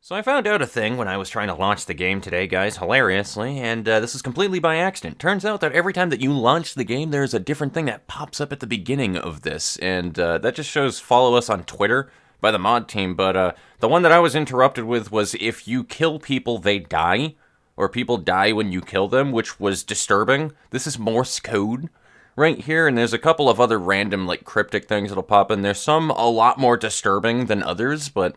So I found out a thing when I was trying to launch the game today, guys, hilariously, and this is completely by accident. Turns out that every time that you launch the game, there's a different thing that pops up at the beginning of this, and that just shows follow us on Twitter by the mod team, but the one that I was interrupted with was if you kill people, they die, or people die when you kill them, which was disturbing. This is Morse code right here, and there's a couple of other random, like, cryptic things that'll pop in there. Some a lot more disturbing than others, but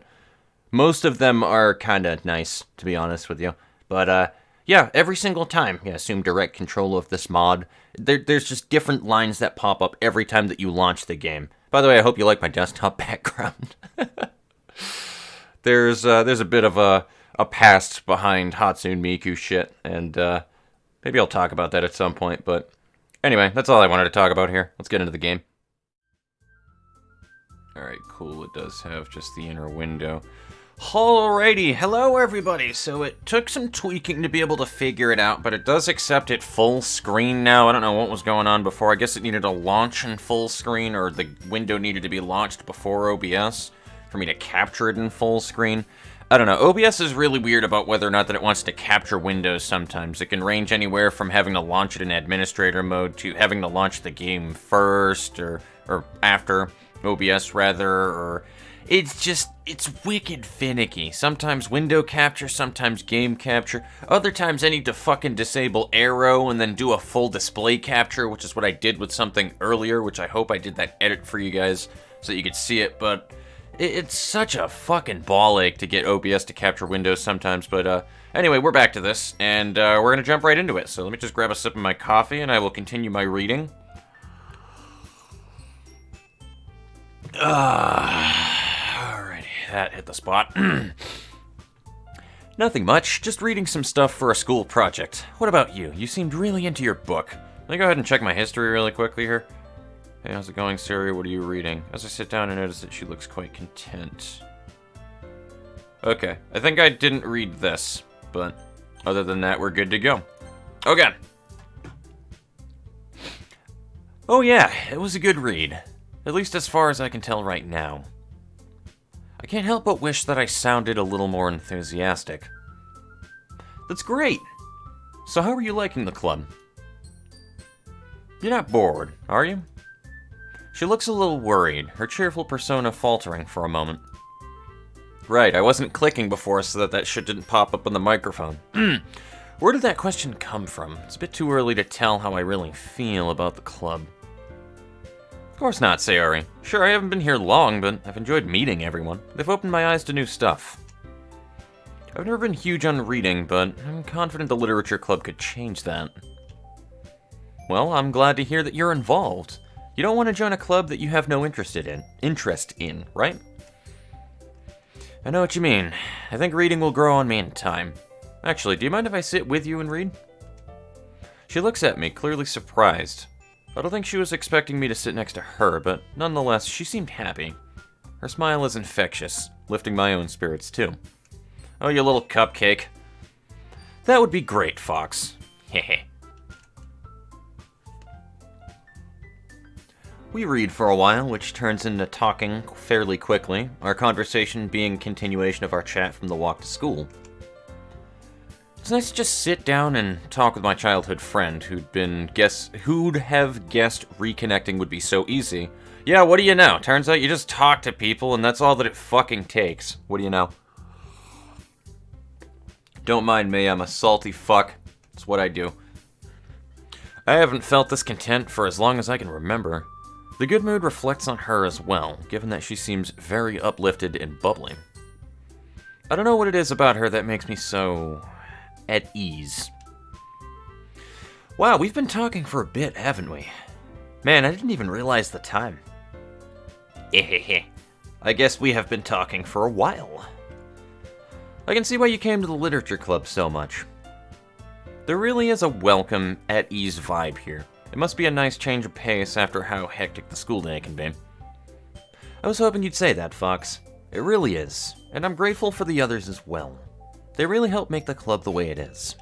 most of them are kind of nice, to be honest with you. But, yeah, every single time, assume direct control of this mod. There's just different lines that pop up every time that you launch the game. By the way, I hope you like my desktop background. There's a bit of a past behind Hatsune Miku shit, and maybe I'll talk about that at some point, but anyway, that's all I wanted to talk about here. Let's get into the game. Alright, cool, it does have just the inner window. Alrighty, hello everybody. So it took some tweaking to be able to figure it out, but it does accept it full screen now. I don't know what was going on before. I guess it needed to launch in full screen, or the window needed to be launched before OBS for me to capture it in full screen. I don't know. OBS is really weird about whether or not that it wants to capture windows sometimes. It can range anywhere from having to launch it in administrator mode to having to launch the game first or after OBS rather, or it's wicked finicky. Sometimes window capture, sometimes game capture. Other times I need to fucking disable arrow and then do a full display capture, which is what I did with something earlier, which I hope I did that edit for you guys so that you could see it, but it's such a fucking ball ache to get OBS to capture windows sometimes. But anyway, we're back to this, and we're gonna jump right into it. So let me just grab a sip of my coffee and I will continue my reading. That hit the spot. Nothing much, just reading some stuff for a school project. What about you? You seemed really into your book. Let me go ahead and check my history really quickly here. Hey, how's it going, Siri? What are you reading? As I sit down, I notice that she looks quite content. Okay, I think I didn't read this, but other than that, we're good to go. Okay. Oh yeah, it was a good read. At least as far as I can tell right now. I can't help but wish that I sounded a little more enthusiastic. That's great! So how are you liking the club? You're not bored, are you? She looks a little worried, her cheerful persona faltering for a moment. Right, I wasn't clicking before so that shit didn't pop up on the microphone. Where did that question come from? It's a bit too early to tell how I really feel about the club. Of course not, Sayori. Sure, I haven't been here long, but I've enjoyed meeting everyone. They've opened my eyes to new stuff. I've never been huge on reading, but I'm confident the literature club could change that. Well, I'm glad to hear that you're involved. You don't want to join a club that you have no interest in, right? I know what you mean. I think reading will grow on me in time. Actually, do you mind if I sit with you and read? She looks at me, clearly surprised. I don't think she was expecting me to sit next to her, but nonetheless, she seemed happy. Her smile is infectious, lifting my own spirits too. Oh, you little cupcake. That would be great, Fox. Hehe. We read for a while, which turns into talking fairly quickly, our conversation being continuation of our chat from the walk to school. It's nice to just sit down and talk with my childhood friend who'd have guessed reconnecting would be so easy. Yeah, what do you know? Turns out you just talk to people and that's all that it fucking takes. What do you know? Don't mind me, I'm a salty fuck. It's what I do. I haven't felt this content for as long as I can remember. The good mood reflects on her as well, given that she seems very uplifted and bubbly. I don't know what it is about her that makes me so at ease. Wow, we've been talking for a bit, haven't we? Man, I didn't even realize the time. I guess we have been talking for a while. I can see why you came to the literature club so much. There really is a welcome, at ease vibe here. It must be a nice change of pace after how hectic the school day can be. I was hoping you'd say that, Fox. It really is, and I'm grateful for the others as well. They really help make the club the way it is.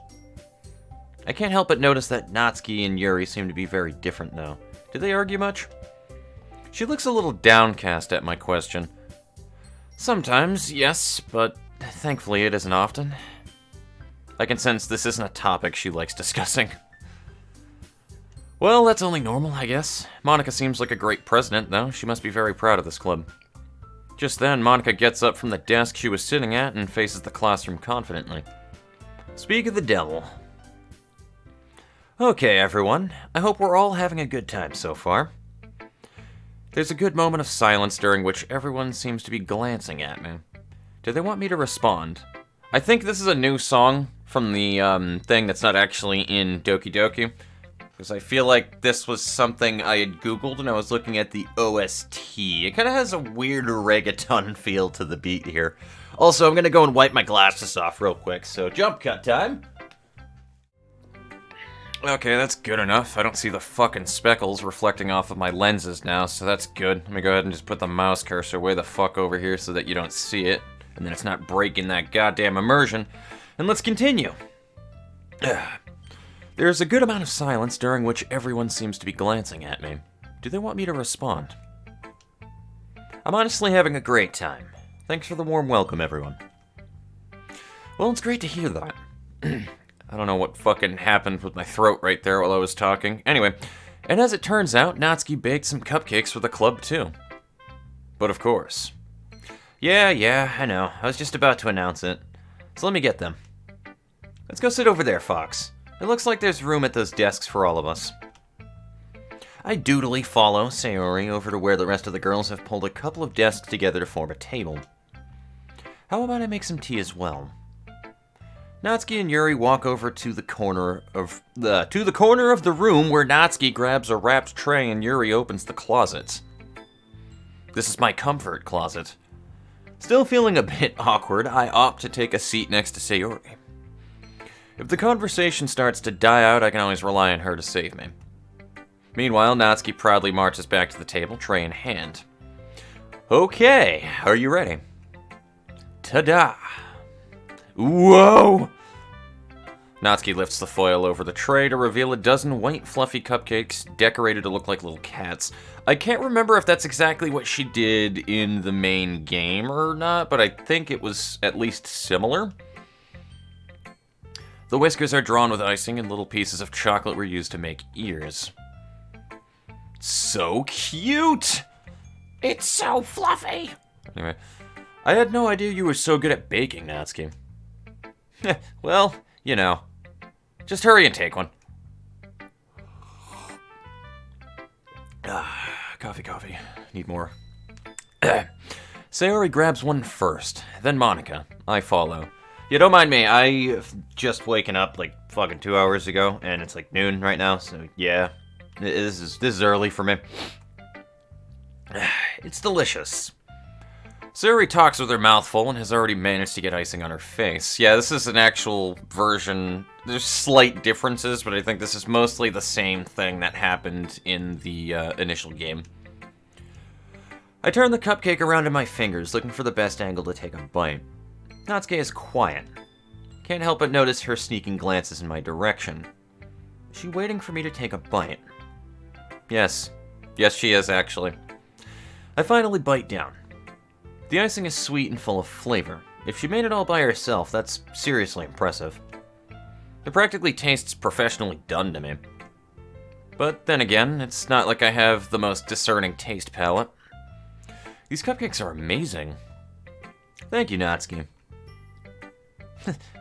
I can't help but notice that Natsuki and Yuri seem to be very different now. Do they argue much? She looks a little downcast at my question. Sometimes, yes, but thankfully it isn't often. I can sense this isn't a topic she likes discussing. Well, that's only normal, I guess. Monica seems like a great president, though. She must be very proud of this club. Just then, Monica gets up from the desk she was sitting at and faces the classroom confidently. Speak of the devil. Okay, everyone. I hope we're all having a good time so far. There's a good moment of silence during which everyone seems to be glancing at me. Do they want me to respond? I think this is a new song from the thing that's not actually in Doki Doki. Because I feel like this was something I had Googled and I was looking at the OST. It kind of has a weird reggaeton feel to the beat here. Also, I'm going to go and wipe my glasses off real quick, so jump cut time. Okay, that's good enough. I don't see the fucking speckles reflecting off of my lenses now, so that's good. Let me go ahead and just put the mouse cursor way the fuck over here so that you don't see it. And then it's not breaking that goddamn immersion. And let's continue. There's a good amount of silence during which everyone seems to be glancing at me. Do they want me to respond? I'm honestly having a great time. Thanks for the warm welcome, everyone. Well, it's great to hear that. I don't know what fucking happened with my throat right there while I was talking. Anyway, and as it turns out, Natsuki baked some cupcakes for the club, too. But of course. Yeah, I know. I was just about to announce it. So let me get them. Let's go sit over there, Fox. It looks like there's room at those desks for all of us. I doodly follow Sayori over to where the rest of the girls have pulled a couple of desks together to form a table. How about I make some tea as well? Natsuki and Yuri walk over to the corner of the room where Natsuki grabs a wrapped tray and Yuri opens the closet. This is my comfort closet. Still feeling a bit awkward, I opt to take a seat next to Sayori. If the conversation starts to die out, I can always rely on her to save me. Meanwhile, Natsuki proudly marches back to the table, tray in hand. Okay, are you ready? Ta-da! Whoa! Natsuki lifts the foil over the tray to reveal a dozen white fluffy cupcakes decorated to look like little cats. I can't remember if that's exactly what she did in the main game or not, but I think it was at least similar. The whiskers are drawn with icing and little pieces of chocolate were used to make ears. So cute! It's so fluffy! Anyway, I had no idea you were so good at baking, Natsuki. Well, you know. Just hurry and take one. Coffee. Need more. Sayori grabs one first, then Monica. I follow. Yeah, don't mind me. I've just waken up like fucking 2 hours ago, and it's like noon right now, so yeah. This is early for me. It's delicious. Sayori talks with her mouth full and has already managed to get icing on her face. Yeah, this is an actual version. There's slight differences, but I think this is mostly the same thing that happened in the initial game. I turn the cupcake around in my fingers, looking for the best angle to take a bite. Natsuki is quiet. Can't help but notice her sneaking glances in my direction. Is she waiting for me to take a bite? Yes, she is, actually. I finally bite down. The icing is sweet and full of flavor. If she made it all by herself, that's seriously impressive. It practically tastes professionally done to me. But then again, it's not like I have the most discerning taste palette. These cupcakes are amazing. Thank you, Natsuki.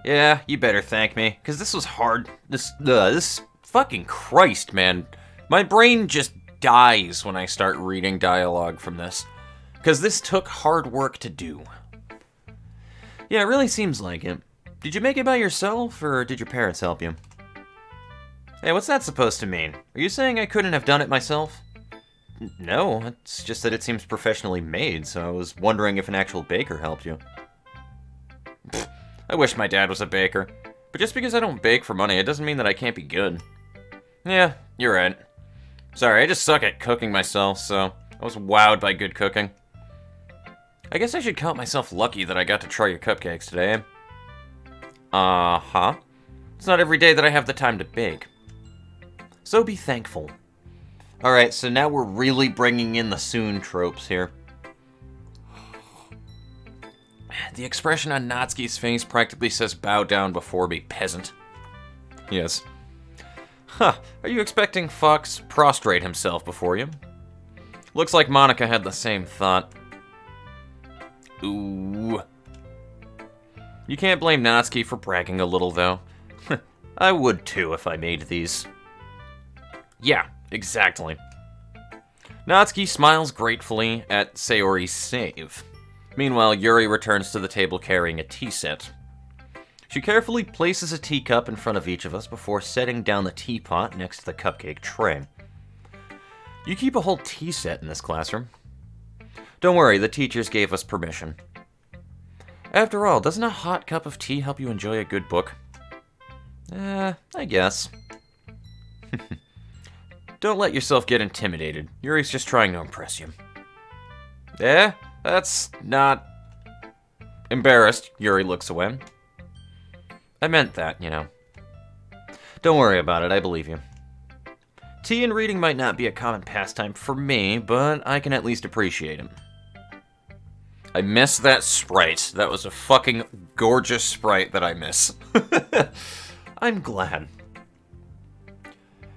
Yeah, you better thank me, because this was hard. This fucking Christ, man. My brain just dies when I start reading dialogue from this. Because this took hard work to do. Yeah, it really seems like it. Did you make it by yourself, or did your parents help you? Hey, what's that supposed to mean? Are you saying I couldn't have done it myself? No, it's just that it seems professionally made, so I was wondering if an actual baker helped you. Pfft, I wish my dad was a baker. But just because I don't bake for money, it doesn't mean that I can't be good. Yeah, you're right. Sorry, I just suck at cooking myself, so I was wowed by good cooking. I guess I should count myself lucky that I got to try your cupcakes today. Uh-huh. It's not every day that I have the time to bake. So be thankful. Alright, so now we're really bringing in the soon tropes here. The expression on Natsuki's face practically says bow down before me, peasant. Yes. Huh, are you expecting Fox prostrate himself before you? Looks like Monica had the same thought. Ooh. You can't blame Natsuki for bragging a little, though. I would too if I made these. Yeah, exactly. Natsuki smiles gratefully at Sayori's save. Meanwhile, Yuri returns to the table carrying a tea set. She carefully places a teacup in front of each of us before setting down the teapot next to the cupcake tray. You keep a whole tea set in this classroom. Don't worry, the teachers gave us permission. After all, doesn't a hot cup of tea help you enjoy a good book? I guess. Don't let yourself get intimidated. Yuri's just trying to impress you. That's not... Embarrassed, Yuri looks away. I meant that, you know. Don't worry about it, I believe you. Tea and reading might not be a common pastime for me, but I can at least appreciate it. I miss that sprite. That was a fucking gorgeous sprite that I miss. I'm glad.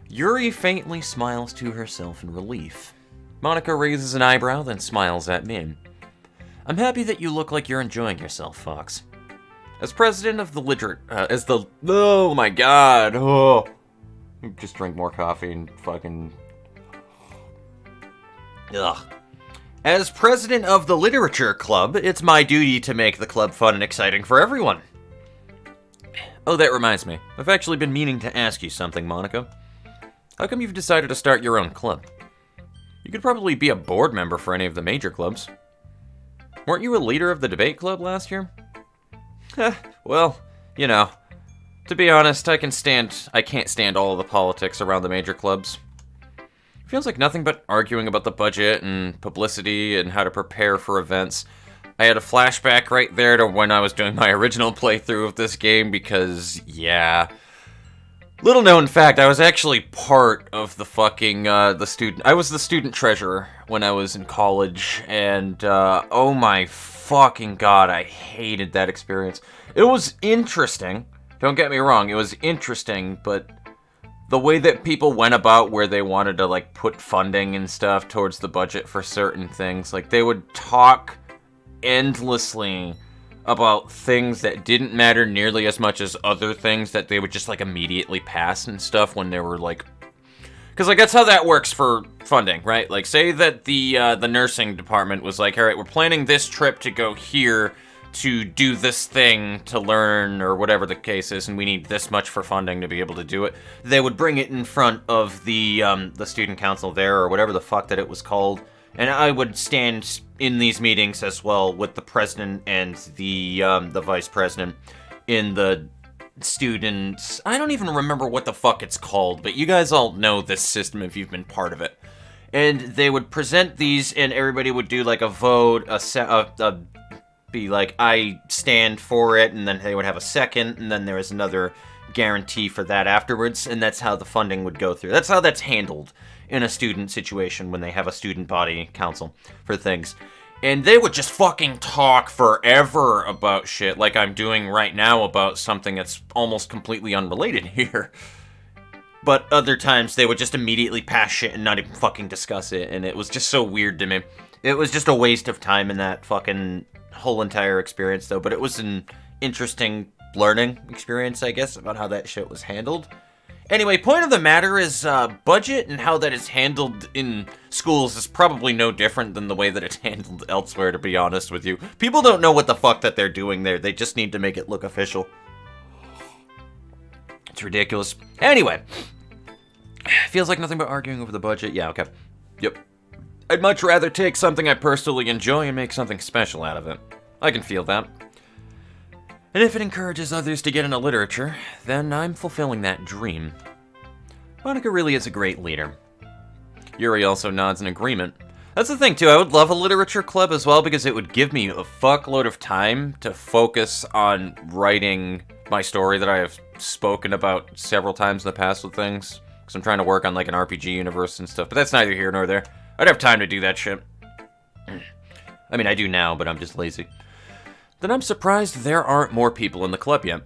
Yuri faintly smiles to herself in relief. Monica raises an eyebrow, then smiles at me. I'm happy that you look like you're enjoying yourself, Fox. As president of the oh my god, oh. Just drink more coffee and fucking... Ugh. As president of the literature club, it's my duty to make the club fun and exciting for everyone. Oh, that reminds me. I've actually been meaning to ask you something, Monica. How come you've decided to start your own club? You could probably be a board member for any of the major clubs. Weren't you a leader of the debate club last year? Well, you know, to be honest, I can't stand all of the politics around the major clubs. It feels like nothing but arguing about the budget and publicity and how to prepare for events. I had a flashback right there to when I was doing my original playthrough of this game because, yeah. Little known fact, I was actually part of the fucking, I was the student treasurer when I was in college, and, oh my fucking god, I hated that experience. It was interesting, don't get me wrong, it was interesting, but the way that people went about where they wanted to, like, put funding and stuff towards the budget for certain things, like, they would talk endlessly about things that didn't matter nearly as much as other things that they would just, like, immediately pass and stuff when they were, like... Because, like, that's how that works for funding, right? Like, say that the nursing department was like, alright, we're planning this trip to go here to do this thing to learn, or whatever the case is, and we need this much for funding to be able to do it. They would bring it in front of the student council there, or whatever the fuck that it was called. And I would stand in these meetings as well with the president and the vice president in the students. I don't even remember what the fuck it's called, but you guys all know this system if you've been part of it. And they would present these, and everybody would do like a vote, be like, I stand for it, and then they would have a second, and then there was another guarantee for that afterwards, and that's how the funding would go through. That's how that's handled in a student situation when they have a student body council for things. And they would just fucking talk forever about shit like I'm doing right now about something that's almost completely unrelated here. But other times they would just immediately pass shit and not even fucking discuss it, and it was just so weird to me. It was just a waste of time in that fucking whole entire experience though, but it was an interesting learning experience, I guess, about how that shit was handled. Anyway, point of the matter is, budget and how that is handled in schools is probably no different than the way that it's handled elsewhere, to be honest with you. People don't know what the fuck that they're doing there. They just need to make it look official. It's ridiculous. Anyway. Feels like nothing but arguing over the budget. Yeah, okay. Yep. I'd much rather take something I personally enjoy and make something special out of it. I can feel that. And if it encourages others to get into literature, then I'm fulfilling that dream. Monica really is a great leader. Yuri also nods in agreement. That's the thing, too. I would love a literature club as well, because it would give me a fuckload of time to focus on writing my story that I have spoken about several times in the past with things. Because I'm trying to work on, like, an RPG universe and stuff, but that's neither here nor there. I'd have time to do that shit. I mean, I do now, but I'm just lazy. Then I'm surprised there aren't more people in the club yet.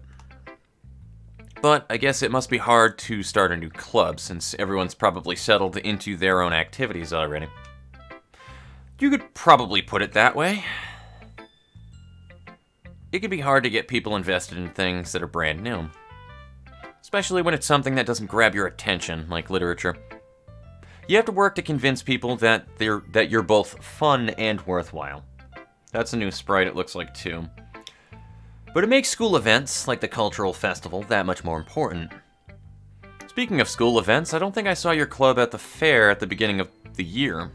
But I guess it must be hard to start a new club since everyone's probably settled into their own activities already. You could probably put it that way. It can be hard to get people invested in things that are brand new. Especially when it's something that doesn't grab your attention, like literature. You have to work to convince people that you're both fun and worthwhile. That's a new sprite, it looks like, too. But it makes school events, like the cultural festival, that much more important. Speaking of school events, I don't think I saw your club at the fair at the beginning of the year.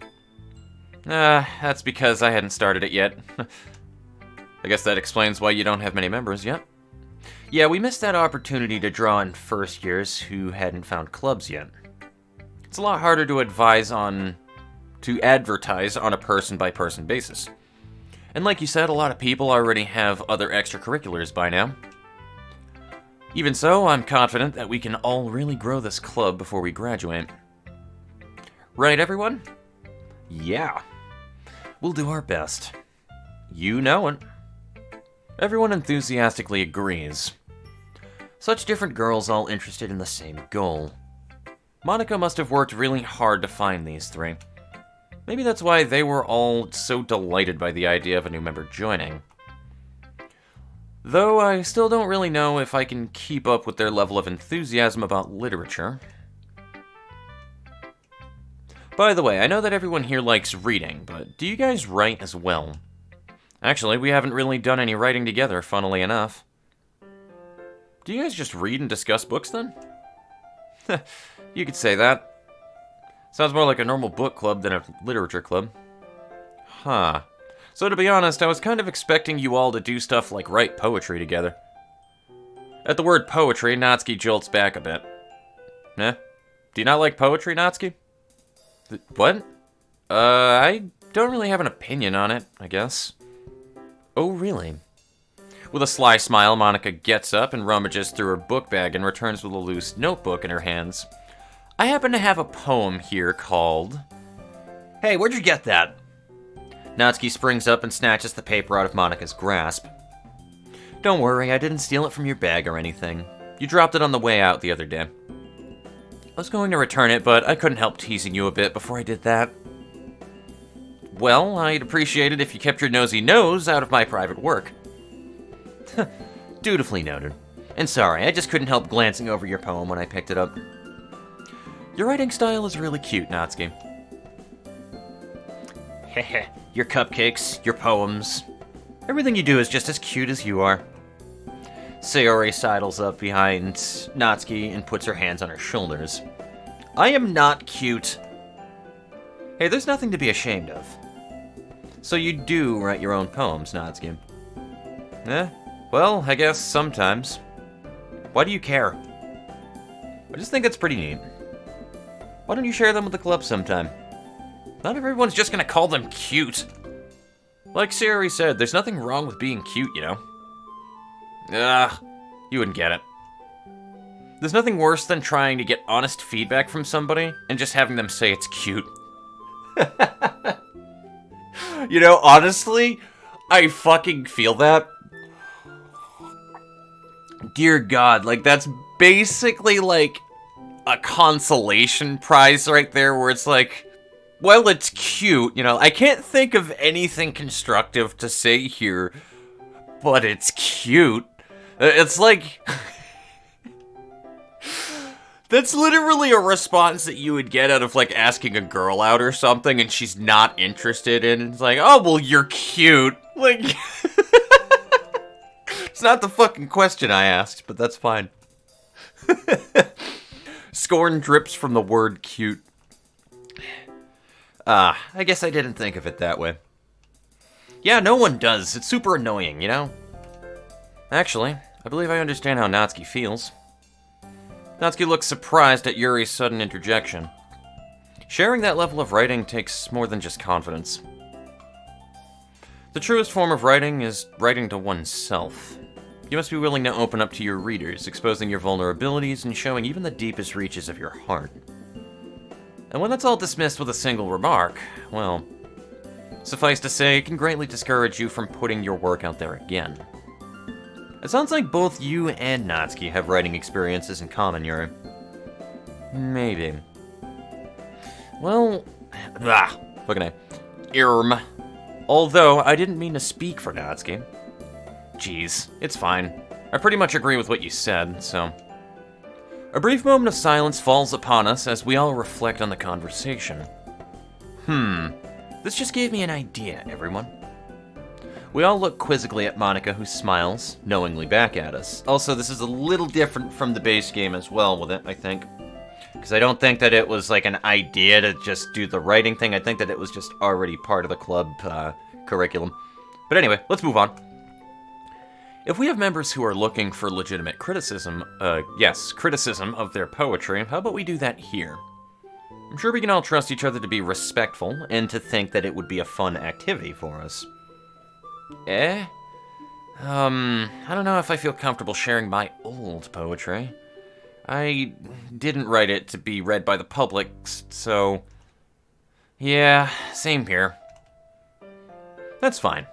That's because I hadn't started it yet. I guess that explains why you don't have many members yet. Yeah, we missed that opportunity to draw in first years who hadn't found clubs yet. It's a lot harder to advise to advertise on a person-by-person basis. And like you said, a lot of people already have other extracurriculars by now. Even so, I'm confident that we can all really grow this club before we graduate. Right, everyone? Yeah. We'll do our best. You know it. Everyone enthusiastically agrees. Such different girls all interested in the same goal. Monica must have worked really hard to find these three. Maybe that's why they were all so delighted by the idea of a new member joining. Though I still don't really know if I can keep up with their level of enthusiasm about literature. By the way, I know that everyone here likes reading, but do you guys write as well? Actually, we haven't really done any writing together, funnily enough. Do you guys just read and discuss books, then? You could say that. Sounds more like a normal book club than a literature club. Huh. So to be honest, I was kind of expecting you all to do stuff like write poetry together. At the word poetry, Natsuki jolts back a bit. Eh? Do you not like poetry, Natsuki? What? I don't really have an opinion on it, I guess. Oh, really? With a sly smile, Monica gets up and rummages through her book bag and returns with a loose notebook in her hands. I happen to have a poem here called... Hey, where'd you get that? Natsuki springs up and snatches the paper out of Monica's grasp. Don't worry, I didn't steal it from your bag or anything. You dropped it on the way out the other day. I was going to return it, but I couldn't help teasing you a bit before I did that. Well, I'd appreciate it if you kept your nosy nose out of my private work. Dutifully noted. And sorry, I just couldn't help glancing over your poem when I picked it up. Your writing style is really cute, Natsuki. Heh, your cupcakes, your poems. Everything you do is just as cute as you are. Sayori sidles up behind Natsuki and puts her hands on her shoulders. I am not cute. Hey, there's nothing to be ashamed of. So you do write your own poems, Natsuki? Well, I guess sometimes. Why do you care? I just think it's pretty neat. Why don't you share them with the club sometime? Not everyone's just gonna call them cute. Like Sayori said, there's nothing wrong with being cute, you know? You wouldn't get it. There's nothing worse than trying to get honest feedback from somebody and just having them say it's cute. You know, honestly, I fucking feel that. Dear God, like, that's basically, like, a consolation prize right there where it's like, well, it's cute, you know, I can't think of anything constructive to say here, but it's cute. It's like... That's literally a response that you would get out of, like, asking a girl out or something and she's not interested in. It's like, oh, well, you're cute. Like... It's not the fucking question I asked, but that's fine. Scorn drips from the word cute. I guess I didn't think of it that way. Yeah, no one does. It's super annoying, you know? Actually, I believe I understand how Natsuki feels. Natsuki looks surprised at Yuri's sudden interjection. Sharing that level of writing takes more than just confidence. The truest form of writing is writing to oneself. You must be willing to open up to your readers, exposing your vulnerabilities and showing even the deepest reaches of your heart. And when that's all dismissed with a single remark, well, Suffice to say, it can greatly discourage you from putting your work out there again. It sounds like both you and Natsuki have writing experiences in common, Yuri. Maybe. Well, fucking A. Although, I didn't mean to speak for Natsuki. Jeez, it's fine. I pretty much agree with what you said, so... A brief moment of silence falls upon us as we all reflect on the conversation. This just gave me an idea, everyone. We all look quizzically at Monika, who smiles, knowingly back at us. Also, this is a little different from the base game as well with it, I think. Because I don't think that it was like an idea to just do the writing thing. I think that it was just already part of the club curriculum. But anyway, let's move on. If we have members who are looking for legitimate criticism, criticism of their poetry, how about we do that here? I'm sure we can all trust each other to be respectful and to think that it would be a fun activity for us. I don't know if I feel comfortable sharing my old poetry. I didn't write it to be read by the public, so... Yeah, same here. That's fine.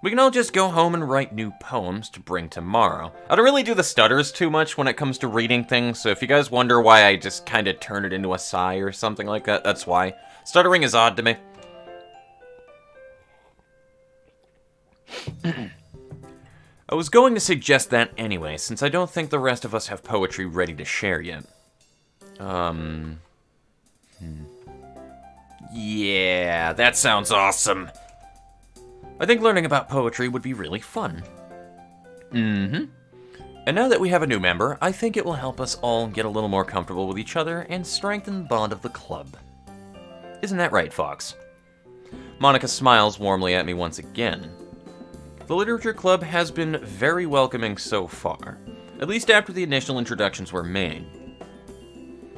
We can all just go home and write new poems to bring tomorrow. I don't really do the stutters too much when it comes to reading things, so if you guys wonder why I just kind of turn it into a sigh or something like that, that's why. Stuttering is odd to me. I was going to suggest that anyway, since I don't think the rest of us have poetry ready to share yet. Yeah, that sounds awesome. I think learning about poetry would be really fun. And now that we have a new member, I think it will help us all get a little more comfortable with each other and strengthen the bond of the club. Isn't that right, Fox? Monika smiles warmly at me once again. The Literature Club has been very welcoming so far, at least after the initial introductions were made.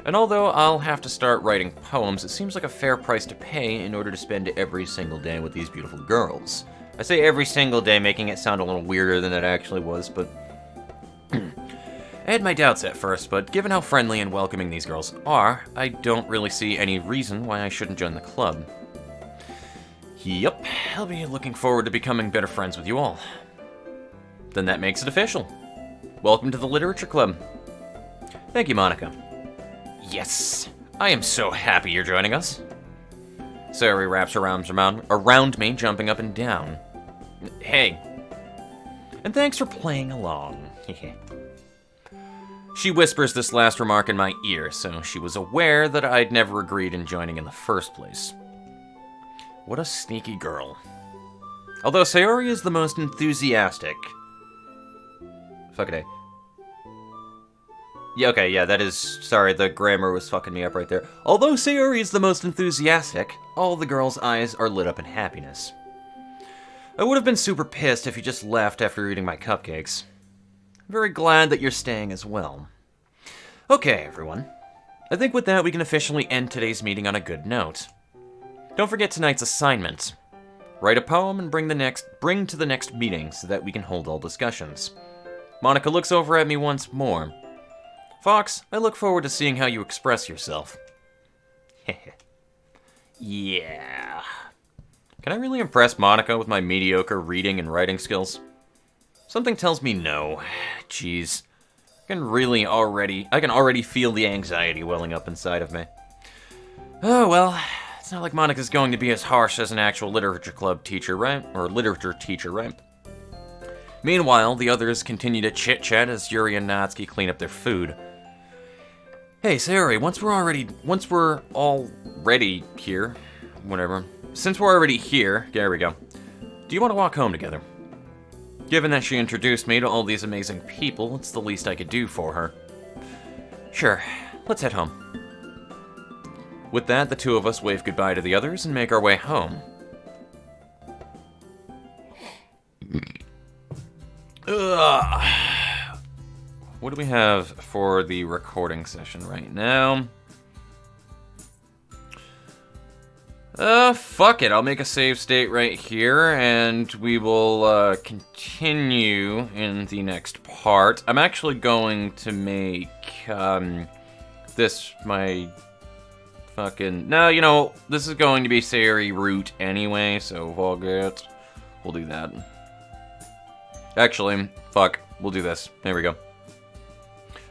And although I'll have to start writing poems, it seems like a fair price to pay in order to spend every single day with these beautiful girls. I say every single day, making it sound a little weirder than it actually was, but... I had my doubts at first, but given how friendly and welcoming these girls are, I don't really see any reason why I shouldn't join the club. Yep, I'll be looking forward to becoming better friends with you all. Then that makes it official. Welcome to the Literature Club. Thank you, Monika. Yes, I am so happy you're joining us. Sayori wraps her arms around me, jumping up and down. Hey. And thanks for playing along. She whispers this last remark in my ear, so she was aware that I'd never agreed in joining in the first place. What a sneaky girl. Although Sayori is the most enthusiastic... Fuck it, Yeah, okay, yeah, that is... Sorry, the grammar was fucking me up right there. Although Sayori is the most enthusiastic, all the girls' eyes are lit up in happiness. I would have been super pissed if you just left after eating my cupcakes. I'm very glad that you're staying as well. Okay, everyone. I think with that we can officially end today's meeting on a good note. Don't forget tonight's assignment. Write a poem and bring to the next meeting so that we can hold all discussions. Monika looks over at me once more. Fox, I look forward to seeing how you express yourself. Yeah. Can I really impress Monika with my mediocre reading and writing skills? Something tells me no. Jeez. I can already feel the anxiety welling up inside of me. Oh, well, it's not like Monika's going to be as harsh as an actual literature club teacher, right? Or literature teacher, right? Meanwhile, the others continue to chit-chat as Yuri and Natsuki clean up their food. Hey, Sayori, once we're all ready here, whatever. Since we're already here, there we go. Do you want to walk home together? Given that she introduced me to all these amazing people, it's the least I could do for her. Sure, let's head home. With that, the two of us wave goodbye to the others and make our way home. What do we have for the recording session right now? Fuck it. I'll make a save state right here, and we will, continue in the next part. I'm actually going to make, this my Fucking... No, you know, this is going to be Sayori route anyway, so fuck it. We'll do that. Actually, fuck. We'll do this. There we go.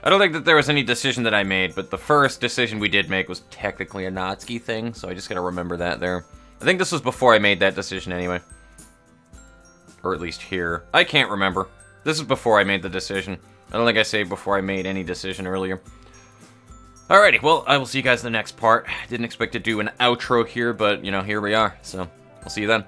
I don't think that there was any decision that I made, but the first decision we did make was technically a Natsuki thing, so I just gotta remember that there. I think this was before I made that decision anyway. Or at least here. I can't remember. This is before I made the decision. I don't think I saved before I made any decision earlier. Alrighty, well, I will see you guys in the next part. Didn't expect to do an outro here, but, you know, here we are. So, I'll see you then.